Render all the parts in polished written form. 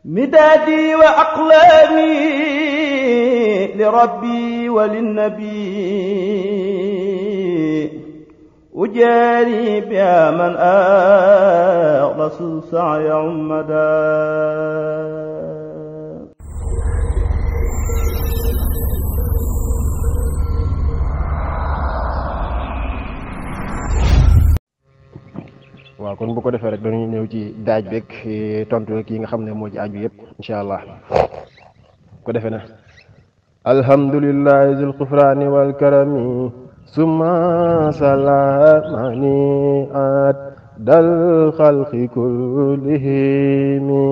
مدادي وأقلامي لربي وللنبي أجاري بها من أغلس سعي عمدا. waaw kon bu ko defee rek dañuy ñëw ci daaj beeg tontu ki nga xam ne moo ci aju yëpp incha allah ko defee na alhamdulillahi zil xufraani wal karami summa salamani at dal xalqi kullihimi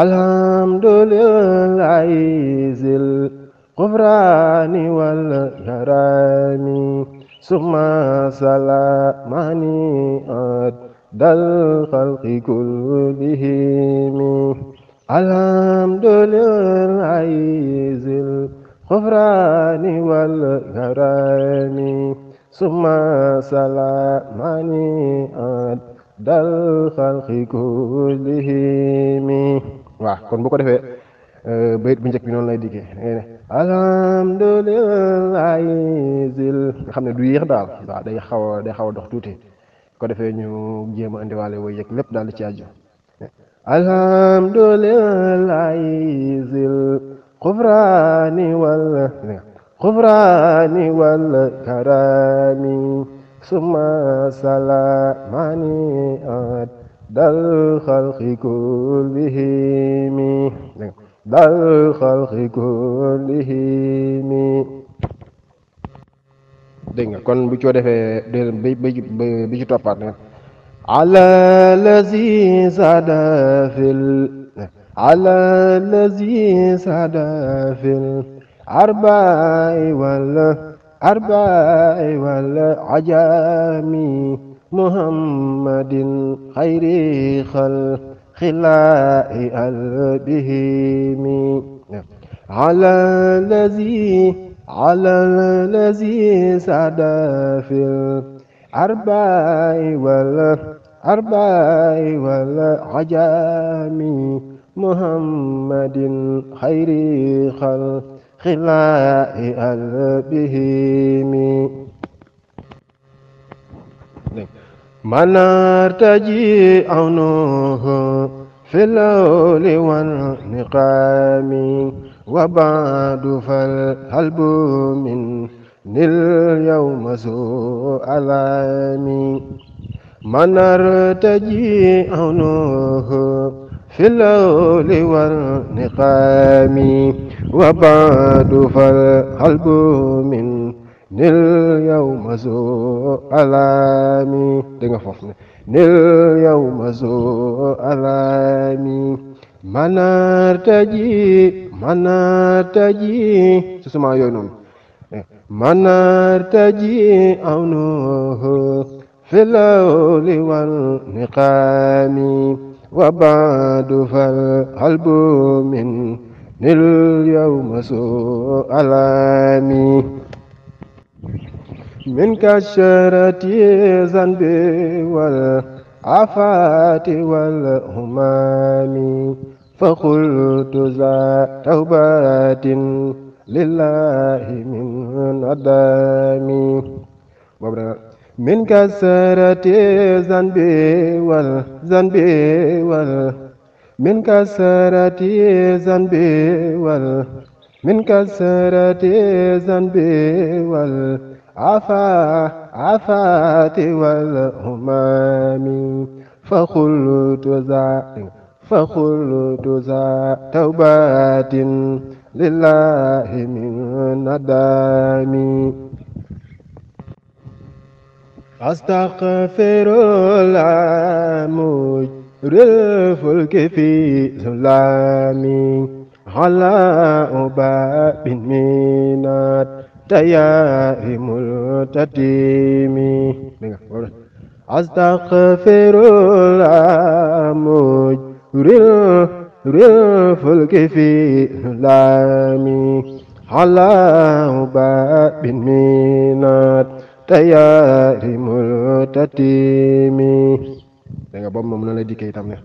alhamdulillahi zil xufraani wal karami summa salamani at dal xalqi kullihim alhamdulillahi zil xufraani wal karami summa salamani at dal xalqi kullihim. waaw kon bu ko defee bayit bu njëkk bi noonu lay dikkee alhamdulillahi zil nga xam ne du yéex daal waaw day xaw a dox tuuti ko defee ñu jéem a indiwaale woy yëg lépp daal di ci aju alhamdulillahi zil xufraani wal karami summa salamani at dal xalqi kullihimi dal xalqi kullihimi. dégg nga kon bu ci defee bi ci toppaat ne ala lazi sada fil arba'i wal ajami muhammadin xayri xilaa'i albihimi ala lazi sada fil arba'i wal ajami muhammadin xayri xilaa'i albihimi manartaji awnuhu fil awli wan niqami wa ba'du fal qalbu min nil yawma su'alami manartaji awnuhu fil awli wan niqami wa ba'du fal qalbu min nil yawma su'alami. dégg nga foofu ne nil yawma su'alami manartaji su suma yooyu noonu manartaji awnuhu fil awli wan niqami wa ba'du fal qalbu min nil yawma su'alami min kasharati zanbi wal afati wal humami faqultu za tawbatin lillahi min adami min kasarati zanbi wal min kasarati zanbi wal afati wal humami faqultu za tawbatin lillahi min adami astaghfirullah mujril fulki fi zulami ala ubabin minat tayari multatimi astaghfirullah mujril fulki fi zulami ala ubabin minat tayari multatimi. dégg nga boobu moom na lay dikkee itam ne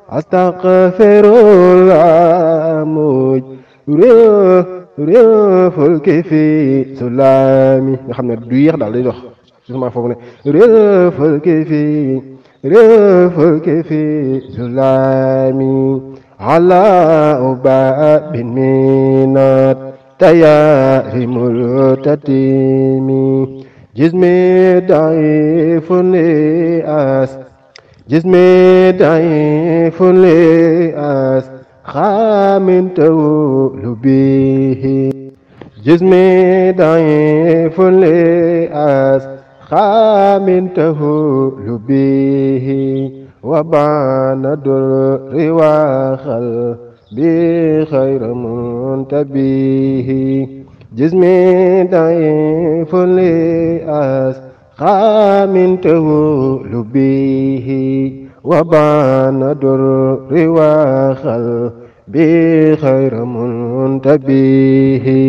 astaghfirullah réew fulki fi sulaami nga xam ne du yéex daal day dox justement foofu ne réew fulki fi sulaami ala uba bin minat tayaarimul tatimi jismi daifun li as xaamin tawlu bihi jismi daifun li as xaamin tawlu bihi wa baana durri waxal bi xayra muntabihi jismi daifun li as xaamin tawlu bihi wa baana durri waxal bi xayra muntabihi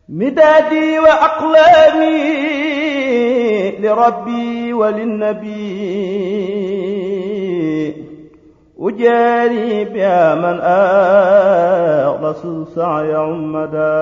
مدادي وأقلامي لربي وللنبي أجاري بها من أخلص سعي عمدا